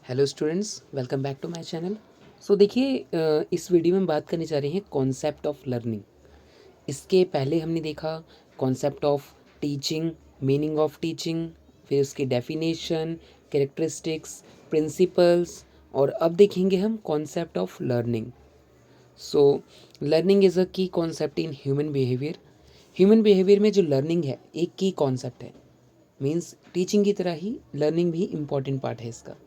Hello students, welcome back to my channel. So देखिए, इस video में हम बात करने जा रहे हैं कॉन्सेप्ट ऑफ लर्निंग। इसके पहले हमने देखा concept of teaching, meaning of teaching, फिर उसकी डेफिनेशन, कैरेक्टरिस्टिक्स, प्रिंसिपल्स, और अब देखेंगे हम concept of learning. So learning is a key concept in human behaviour. Human behaviour में जो लर्निंग है एक की कॉन्सेप्ट है। मीन्स टीचिंग की तरह ही लर्निंग भी इम्पॉर्टेंट पार्ट है इसका।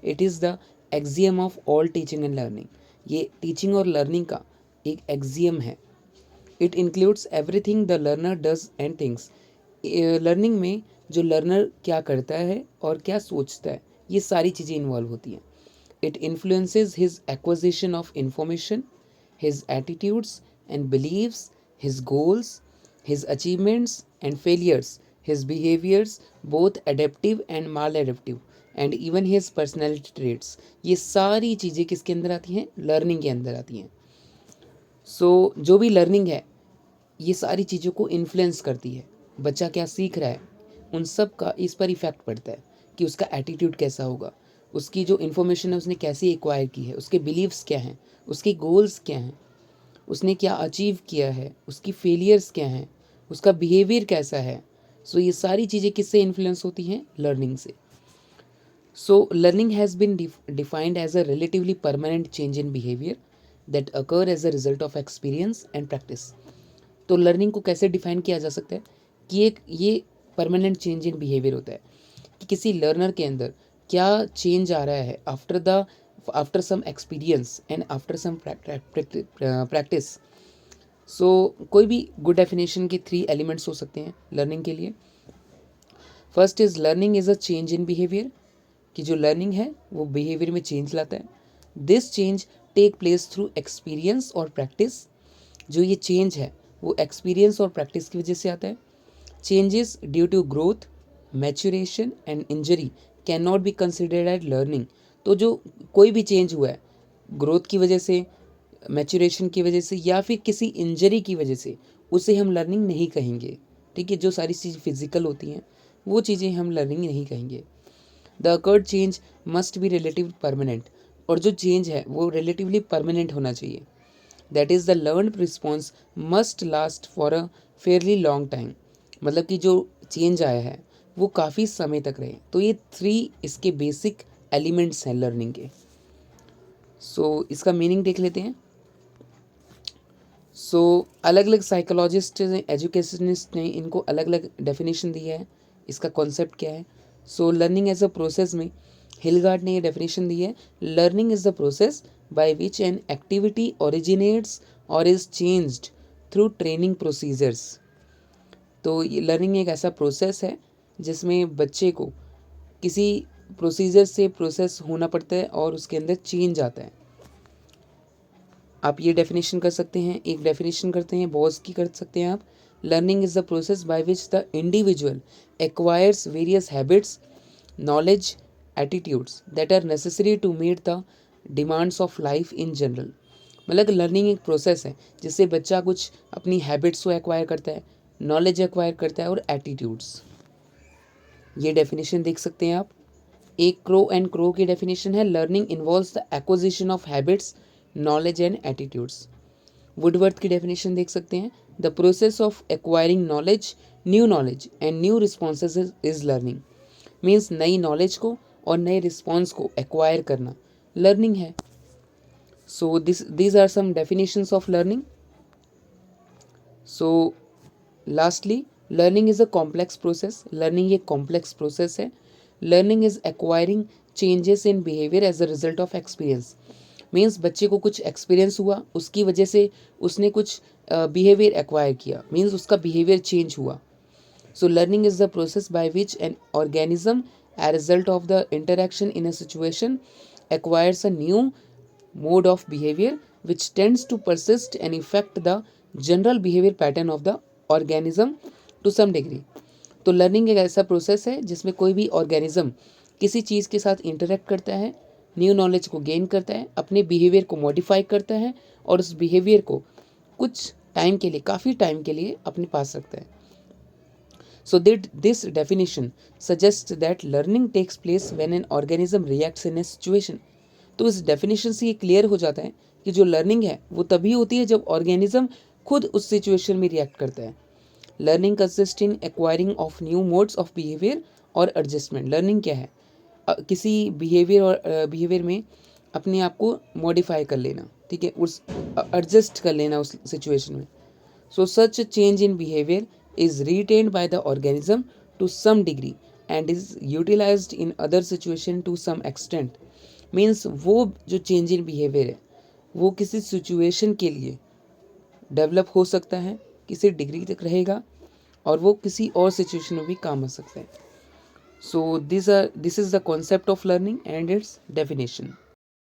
It is the axiom of all teaching and learning. ये टीचिंग और लर्निंग का एक एक्सियम है। It includes everything the learner does and things. Learning में जो लर्नर क्या करता है और क्या सोचता है, ये सारी चीज़ें इन्वॉल्व होती हैं। It influences his acquisition of information, his attitudes and beliefs, his goals, his achievements and failures, his behaviours both adaptive and maladaptive, and even his personality traits. ये सारी चीज़ें किसके अंदर आती हैं? लर्निंग के अंदर आती हैं। सो जो भी लर्निंग है ये सारी चीज़ों को इन्फ्लुएंस करती है। बच्चा क्या सीख रहा है, उन सब का इस पर इफ़ेक्ट पड़ता है कि उसका एटीट्यूड कैसा होगा, उसकी जो इन्फॉर्मेशन है उसने कैसे एक्वायर की है, उसके बिलीव्स क्या हैं, उसके गोल्स क्या हैं, उसने क्या अचीव किया है, उसकी फेलियर्स क्या हैं, उसका बिहेवियर कैसा है। सो ये सारी चीज़ें किससे इन्फ्लुएंस होती हैं? लर्निंग से। So, learning has been defined as a relatively permanent change in behavior that occur as a result of experience and practice. तो लर्निंग को कैसे डिफाइन किया जा सकता है कि एक ये परमानेंट चेंज इन बिहेवियर होता है कि किसी लर्नर के अंदर क्या चेंज आ रहा है after some experience and after some practice. So कोई भी गुड डेफिनेशन के 3 एलिमेंट्स हो सकते हैं लर्निंग के लिए। First is learning is a change in behaviour, कि जो लर्निंग है वो बिहेवियर में चेंज लाता है। This change take place through experience और प्रैक्टिस। जो ये चेंज है वो एक्सपीरियंस और प्रैक्टिस की वजह से आता है। Changes due to growth, maturation and injury can not be considered as learning. तो जो कोई भी चेंज हुआ है ग्रोथ की वजह से, मैच्योरेशन की वजह से, या फिर किसी इंजरी की वजह से, उसे हम लर्निंग नहीं कहेंगे। ठीक है, जो सारी चीज़ फिजिकल होती हैं वो चीज़ें हम लर्निंग नहीं कहेंगे। The occurred change must be relative permanent, और जो चेंज है वो रिलेटिवली परमानेंट होना चाहिए। That is the learn response must last for a fairly long time. मतलब कि जो चेंज आया है वो काफ़ी समय तक रहे। तो ये 3 इसके बेसिक एलिमेंट्स हैं लर्निंग के। सो इसका मीनिंग देख लेते हैं। सो अलग अलग साइकोलॉजिस्ट ने, एजुकेशनिस्ट ने इनको अलग अलग डेफिनेशन दी है। इसका कॉन्सेप्ट क्या है? So learning as a process में हिलगार्ड ने ये डेफिनेशन दी है। Learning is the process by which an activity originates और is changed through training procedures. तो ये लर्निंग एक ऐसा प्रोसेस है जिसमें बच्चे को किसी प्रोसीजर से प्रोसेस होना पड़ता है और उसके अंदर चेंज आता है। आप ये डेफिनेशन कर सकते हैं। एक डेफिनेशन करते हैं बॉस की, कर सकते हैं आप। Learning is the process by which the individual acquires various habits, knowledge, attitudes that are necessary to meet the demands of life in general. मतलब लर्निंग एक प्रोसेस है जिससे बच्चा कुछ अपनी हैबिट्स को एक्वायर करता है, नॉलेज एक्वायर करता है और एटीट्यूड्स। ये डेफिनेशन देख सकते हैं आप। एक क्रो एंड क्रो की डेफिनेशन है। Learning involves the acquisition of habits, knowledge and attitudes. Woodworth की डेफिनेशन देख सकते हैं। The process of acquiring knowledge and new responses is learning. Means नई नॉलेज को और नए रिस्पॉन्स को एक्वायर करना लर्निंग है। So these are some definitions of learning. So lastly, learning is a complex process. Learning एक कॉम्प्लेक्स प्रोसेस है। Learning is acquiring changes in behaviour as a result of experience. Means बच्चे को कुछ experience हुआ, उसकी वजह से उसने कुछ बिहेवियर एक्वायर किया, मीन्स उसका बिहेवियर चेंज हुआ। So learning is the process by which an organism as result of the interaction in a situation acquires a new mode of behavior which tends to persist and affect the general behavior pattern of the organism to some degree. तो learning एक ऐसा process है जिसमें कोई भी organism किसी चीज़ के साथ इंटरेक्ट करता है, न्यू नॉलेज को गेन करता है, अपने बिहेवियर को मॉडिफाई करता है और उस बिहेवियर को कुछ टाइम के लिए, काफ़ी टाइम के लिए अपने पास रखता है। So that this definition suggests that learning takes place when an organism reacts in a situation. तो इस डेफिनेशन से ये क्लियर हो जाता है कि जो लर्निंग है वो तभी होती है जब ऑर्गेनिज्म खुद उस सिचुएशन में रिएक्ट करता है. Learning consist in acquiring of new modes of behaviour और एडजस्टमेंट. लर्निंग क्या है? किसी बिहेवियर और बिहेवियर में अपने आप को मॉडिफाई कर लेना, ठीक है, उस एडजस्ट कर लेना उस सिचुएशन में. So such change in behaviour is retained by the organism to some degree and is utilised in other situation to some extent. Means वो जो चेंज इन बिहेवियर है वो किसी सिचुएशन के लिए डेवलप हो सकता है, किसी डिग्री तक रहेगा, और वो किसी और सिचुएशन में भी काम आ सकता है. So this is the concept of learning and its definition.